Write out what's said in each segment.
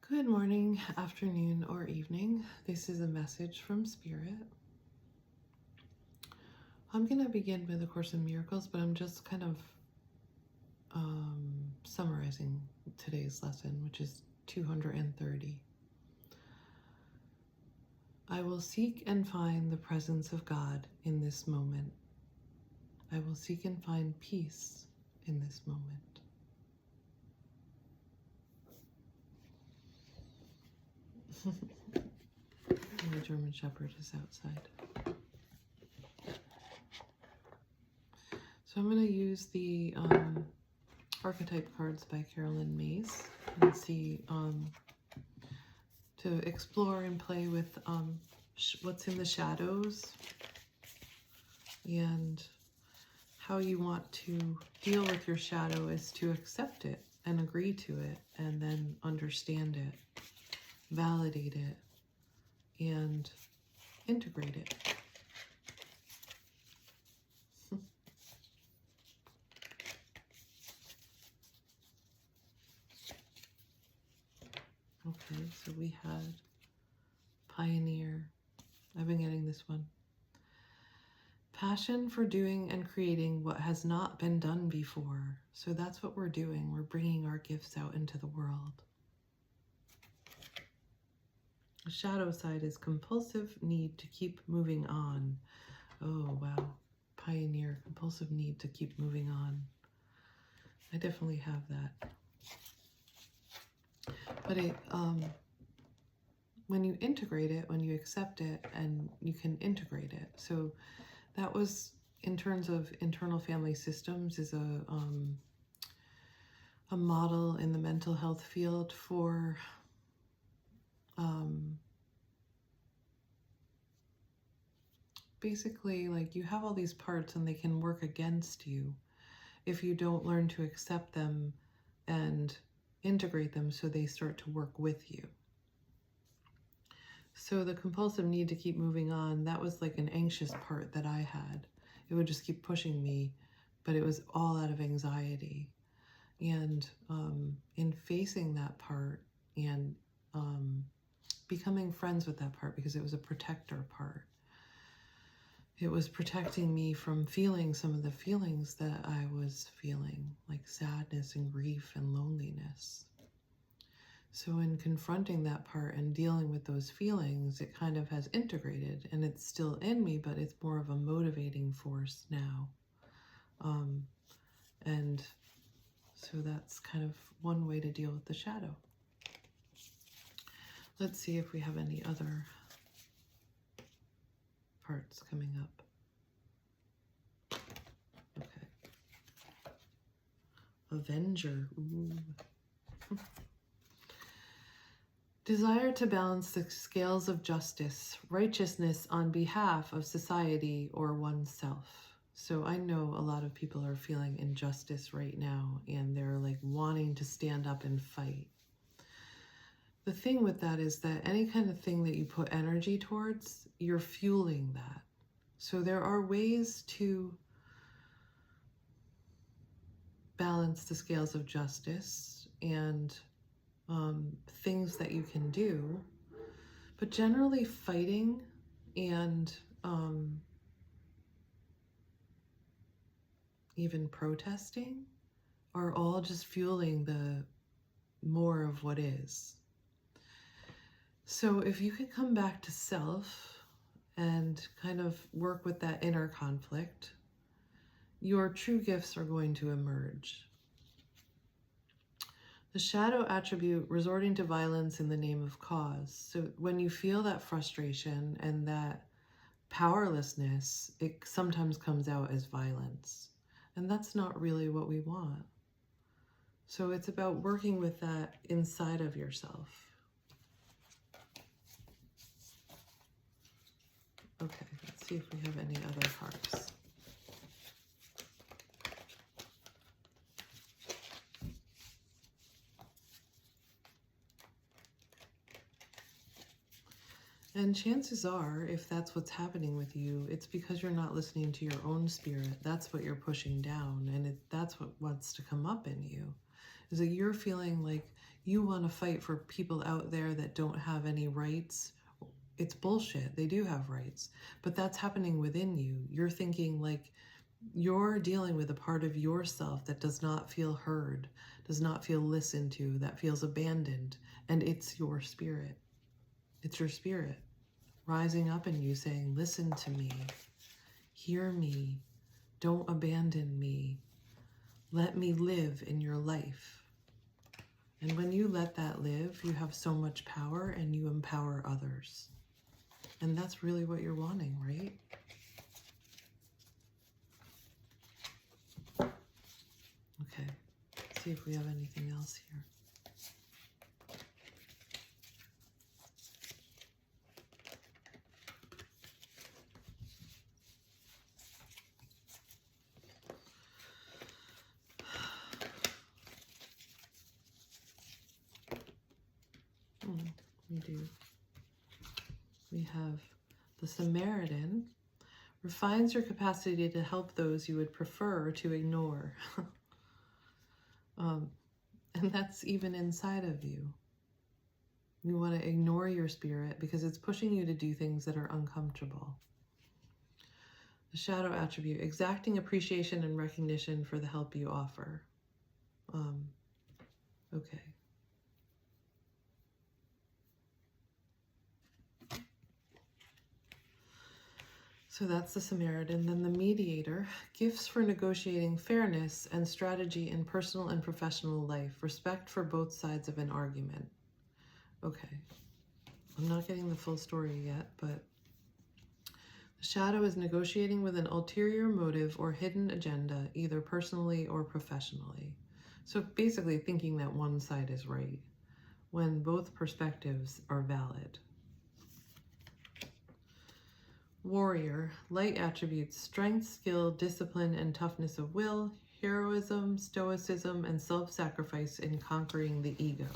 Good morning, afternoon, or evening. This is a message from Spirit. I'm going to begin with A Course in Miracles, but I'm just kind of summarizing today's lesson, which is 230. I will seek and find the presence of God in this moment. I will seek and find peace in this moment. And the German Shepherd is outside. So I'm going to use the archetype cards by Carolyn Mays and see to explore and play with what's in the shadows and how you want to deal with your shadow is to accept it and agree to it and then understand it, validate it, and integrate it. Okay, so we had Pioneer. I've been getting this one. Passion for doing and creating what has not been done before. So that's what we're doing. We're bringing our gifts out into the world. The shadow side is compulsive need to keep moving on. Oh, wow. Pioneer, compulsive need to keep moving on. I definitely have that. But when you integrate it, when you accept it, and you can integrate it. So that was, in terms of internal family systems, is a model in the mental health field for basically, like, you have all these parts and they can work against you if you don't learn to accept them and integrate them so they start to work with you. So the compulsive need to keep moving on, that was like an anxious part that I had. It would just keep pushing me, but it was all out of anxiety. And in facing that part and becoming friends with that part, because it was a protector part, it was protecting me from feeling some of the feelings that I was feeling, like sadness and grief and loneliness. So in confronting that part and dealing with those feelings, it kind of has integrated, and it's still in me, but it's more of a motivating force now. And so that's kind of one way to deal with the shadow. Let's see if we have any other parts coming up. Okay. Avenger. Ooh. Desire to balance the scales of justice, righteousness on behalf of society or oneself. So I know a lot of people are feeling injustice right now, and they're like wanting to stand up and fight. The thing with that is that any kind of thing that you put energy towards, you're fueling that. So there are ways to balance the scales of justice and things that you can do, but generally fighting and even protesting are all just fueling the more of what is. So if you can come back to self and kind of work with that inner conflict, your true gifts are going to emerge. The shadow attribute, resorting to violence in the name of cause. So when you feel that frustration and that powerlessness, it sometimes comes out as violence. And that's not really what we want. So it's about working with that inside of yourself. Okay, let's see if we have any other cards. And chances are, if that's what's happening with you, it's because you're not listening to your own spirit. That's what you're pushing down, and that's what wants to come up in you, is that you're feeling like You want to fight for people out there that don't have any rights. It's bullshit. They do have rights, but that's happening within you. You're thinking like you're dealing with a part of yourself that does not feel heard, does not feel listened to, that feels abandoned, and it's your spirit. It's your spirit rising up in you saying, listen to me, hear me, don't abandon me, let me live in your life. And when you let that live, you have so much power and you empower others. And that's really what you're wanting, right? Okay, let's see if we have anything else here. We do. We have the Samaritan refines your capacity to help those you would prefer to ignore. And that's even inside of you. You want to ignore your spirit because it's pushing you to do things that are uncomfortable. The shadow attribute, exacting appreciation and recognition for the help you offer. Okay. So that's the Samaritan. Then the mediator, gifts for negotiating fairness and strategy in personal and professional life, respect for both sides of an argument. Okay, I'm not getting the full story yet, but the shadow is negotiating with an ulterior motive or hidden agenda, either personally or professionally. So basically thinking that one side is right, when both perspectives are valid. Warrior, light attributes, strength, skill, discipline, and toughness of will, heroism, stoicism, and self-sacrifice in conquering the ego.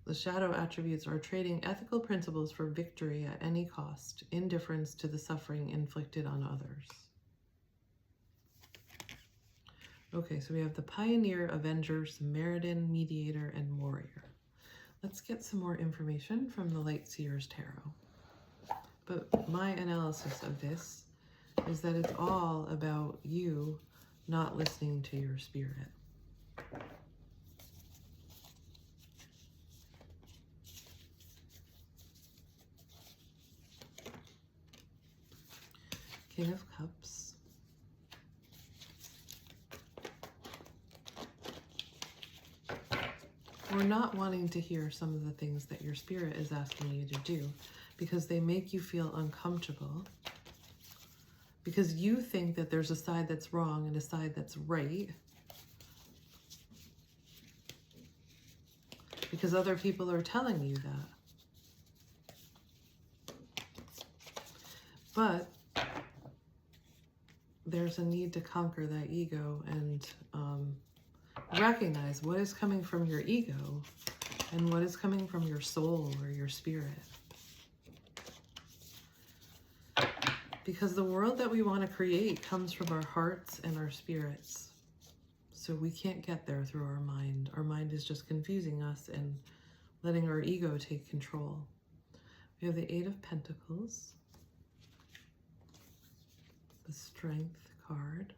The shadow attributes are trading ethical principles for victory at any cost, indifference to the suffering inflicted on others. Okay, so we have the Pioneer, Avenger, Samaritan, Mediator, and Warrior. Let's get some more information from the Light Seer's Tarot. But my analysis of this is that it's all about you not listening to your spirit. King of Cups. We're not wanting to hear some of the things that your spirit is asking you to do, because they make you feel uncomfortable, because you think that there's a side that's wrong and a side that's right, because other people are telling you that. But there's a need to conquer that ego and recognize what is coming from your ego and what is coming from your soul or your spirit. Because the world that we want to create comes from our hearts and our spirits. So we can't get there through our mind. Our mind is just confusing us and letting our ego take control. We have the Eight of Pentacles, the Strength card,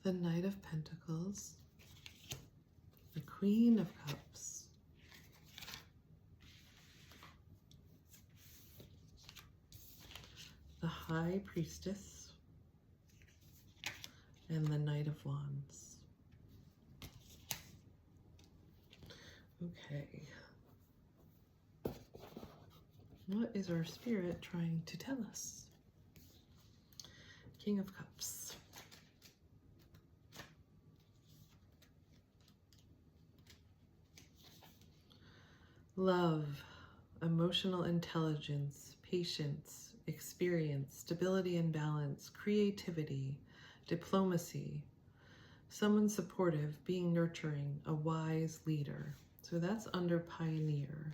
the Knight of Pentacles, the Queen of Cups, the High Priestess, and the Knight of Wands. Okay. What is our spirit trying to tell us? King of Cups. Love, emotional intelligence, patience, experience, stability and balance, creativity, diplomacy, someone supportive, being nurturing, a wise leader. So that's under pioneer.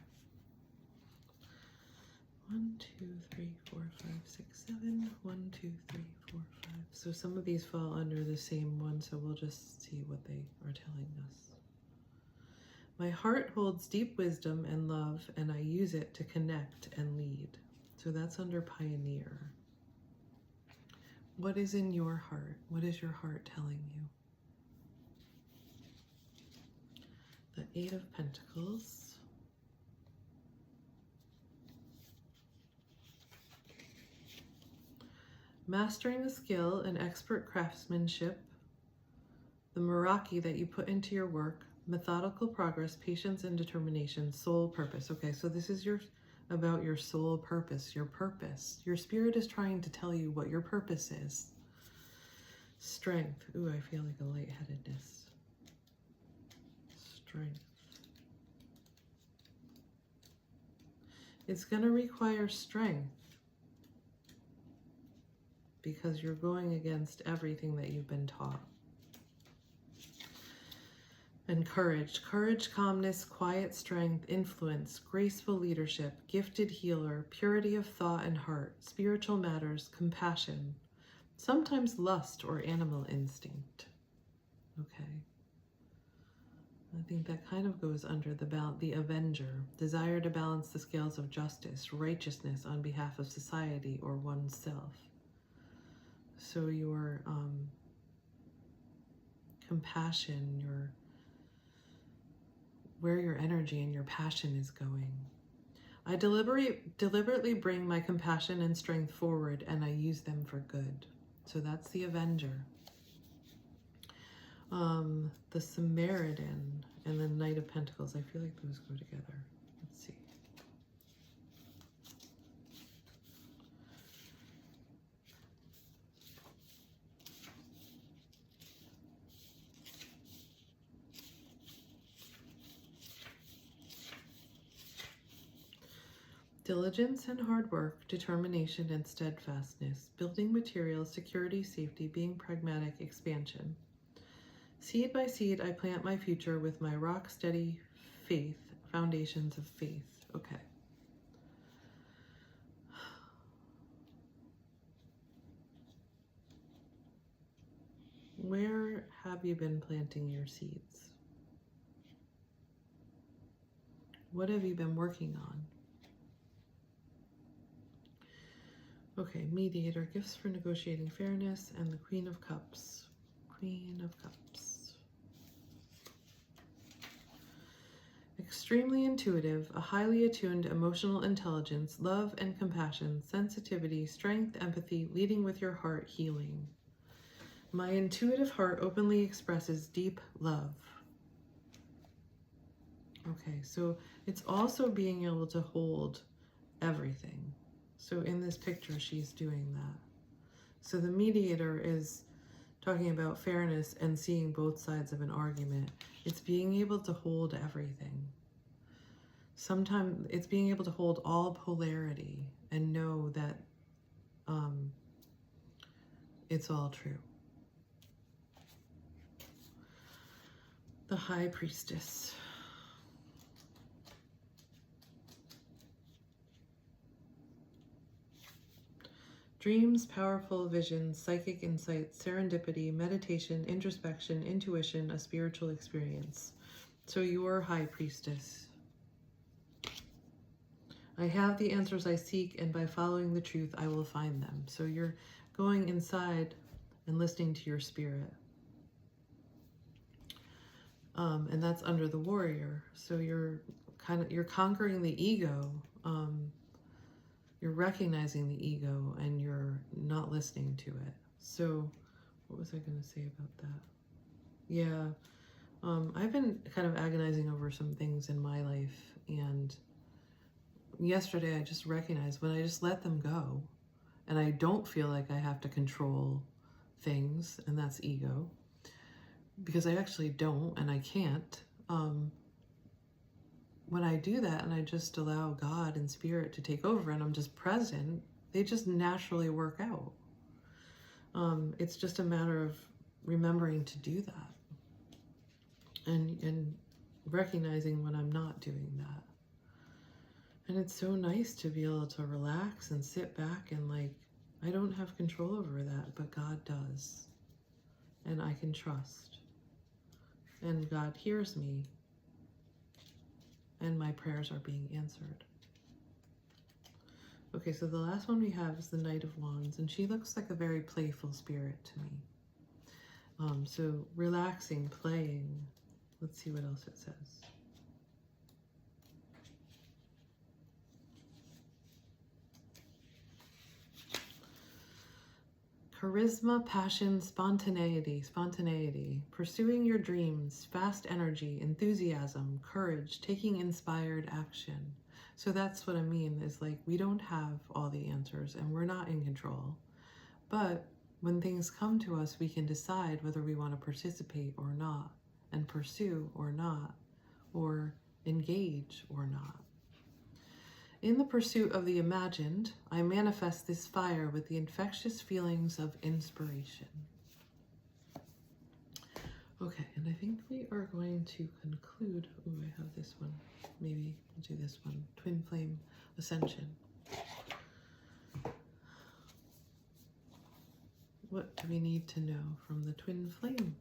1, 2, 3, 4, 5, 6, 7. 1, 2, 3, 4, 5. So some of these fall under the same one, so we'll just see what they are telling us. My heart holds deep wisdom and love, and I use it to connect and lead. So that's under pioneer. What is in your heart? What is your heart telling you? The 8 of Pentacles. Mastering a skill and expert craftsmanship, the Meraki that you put into your work, methodical progress, patience and determination, soul purpose. Okay, so this is about your soul purpose, your purpose. Your spirit is trying to tell you what your purpose is. Strength. Ooh, I feel like a lightheadedness. Strength. It's going to require strength because you're going against everything that you've been taught. And courage. Courage, calmness, quiet strength, influence, graceful leadership, gifted healer, purity of thought and heart, spiritual matters, compassion, sometimes lust or animal instinct. Okay. I think that kind of goes under the avenger, desire to balance the scales of justice, righteousness on behalf of society or oneself. So your compassion, where your energy and your passion is going. I deliberately bring my compassion and strength forward, and I use them for good. So that's the avenger. The Samaritan and the Knight of Pentacles. I feel like those go together. Let's see. Diligence and hard work, determination and steadfastness, building materials, security, safety, being pragmatic, expansion. Seed by seed, I plant my future with my rock-steady faith, foundations of faith. Okay. Where have you been planting your seeds? What have you been working on? Okay, mediator, gifts for negotiating fairness, and the Queen of Cups. Queen of Cups. Extremely intuitive, a highly attuned emotional intelligence, love and compassion, sensitivity, strength, empathy, leading with your heart, healing. My intuitive heart openly expresses deep love. Okay, so it's also being able to hold everything. So in this picture, she's doing that. So the mediator is talking about fairness and seeing both sides of an argument. It's being able to hold everything. Sometimes it's being able to hold all polarity and know that it's all true. The High Priestess. Dreams, powerful visions, psychic insights, serendipity, meditation, introspection, intuition, a spiritual experience. So your High Priestess. I have the answers I seek, and by following the truth, I will find them. So you're going inside and listening to your spirit. And that's under the Warrior. So you're conquering the ego. You're recognizing the ego and you're not listening to it. So what was I going to say about that? Yeah, I've been kind of agonizing over some things in my life, and yesterday I just recognized when I just let them go and I don't feel like I have to control things, and that's ego, because I actually don't and I can't. When I do that and I just allow God and Spirit to take over and I'm just present, They just naturally work out. It's just a matter of remembering to do that and recognizing when I'm not doing that. And it's so nice to be able to relax and sit back and like, I don't have control over that, but God does. And I can trust. And God hears me. And my prayers are being answered. Okay, so the last one we have is the Knight of Wands, and she looks like a very playful spirit to me. So relaxing, playing. Let's see what else it says. Charisma, passion, spontaneity, pursuing your dreams, fast energy, enthusiasm, courage, taking inspired action. So that's what I mean, is like, we don't have all the answers and we're not in control. But when things come to us, we can decide whether we want to participate or not, and pursue or not, or engage or not. In the pursuit of the imagined, I manifest this fire with the infectious feelings of inspiration. Okay, and I think we are going to conclude. Oh, I have this one. Maybe we'll do this one. Twin Flame Ascension. What do we need to know from the Twin Flame?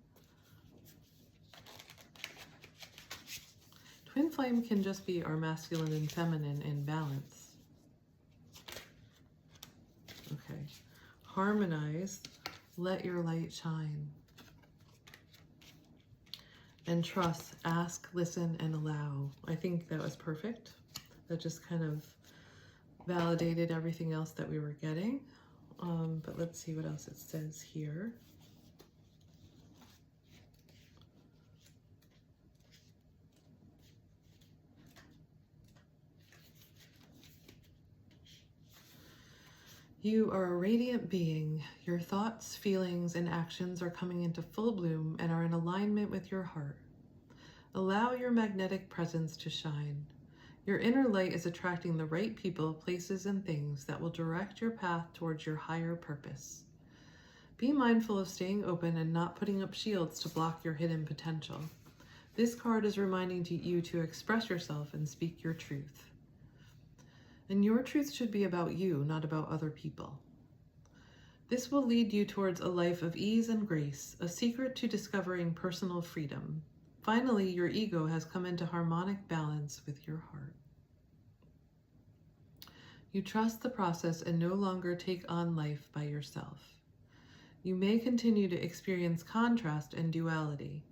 Twin Flame can just be our masculine and feminine in balance. Okay. Harmonize, let your light shine. And trust, ask, listen, and allow. I think that was perfect. That just kind of validated everything else that we were getting. But let's see what else it says here. You are a radiant being. Your thoughts, feelings, and actions are coming into full bloom and are in alignment with your heart. Allow your magnetic presence to shine. Your inner light is attracting the right people, places, and things that will direct your path towards your higher purpose. Be mindful of staying open and not putting up shields to block your hidden potential. This card is reminding you to express yourself and speak your truth. And your truth should be about you, not about other people. This will lead you towards a life of ease and grace, a secret to discovering personal freedom. Finally, your ego has come into harmonic balance with your heart. You trust the process and no longer take on life by yourself. You may continue to experience contrast and duality.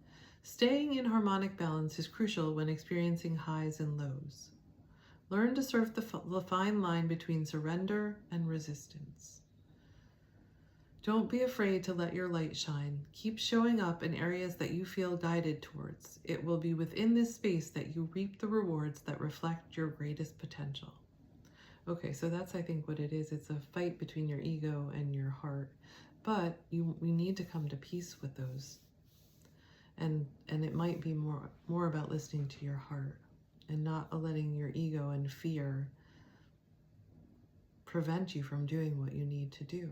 Staying in harmonic balance is crucial when experiencing highs and lows. Learn to surf the fine line between surrender and resistance. Don't be afraid to let your light shine. Keep showing up in areas that you feel guided towards. It will be within this space that you reap the rewards that reflect your greatest potential. Okay, so that's, I think, what it is. It's a fight between your ego and your heart. But we need to come to peace with those. And it might be more about listening to your heart and not letting your ego and fear prevent you from doing what you need to do.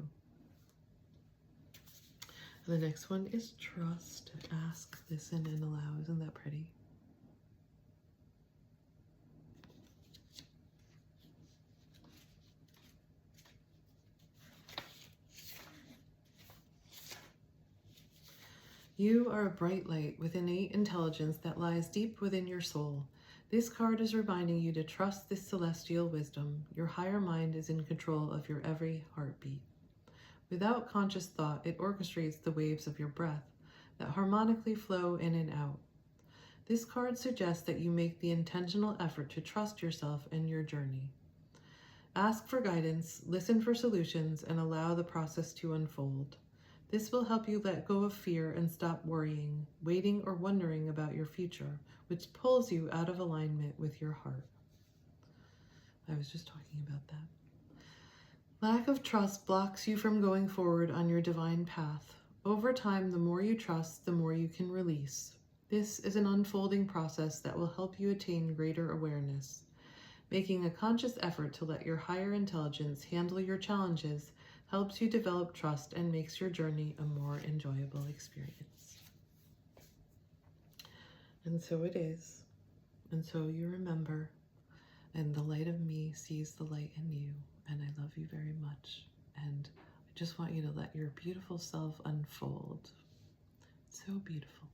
The next one is trust, ask, listen, and allow. Isn't that pretty? You are a bright light with innate intelligence that lies deep within your soul. This card is reminding you to trust this celestial wisdom. Your higher mind is in control of your every heartbeat. Without conscious thought, it orchestrates the waves of your breath that harmonically flow in and out. This card suggests that you make the intentional effort to trust yourself and your journey. Ask for guidance, listen for solutions, and allow the process to unfold. This will help you let go of fear and stop worrying, waiting, or wondering about your future, which pulls you out of alignment with your heart. I was just talking about that. Lack of trust blocks you from going forward on your divine path. Over time, the more you trust, the more you can release. This is an unfolding process that will help you attain greater awareness. Making a conscious effort to let your higher intelligence handle your challenges helps you develop trust and makes your journey a more enjoyable experience. And so it is. And so you remember, and the light of me sees the light in you, and I love you very much. And I just want you to let your beautiful self unfold. So beautiful.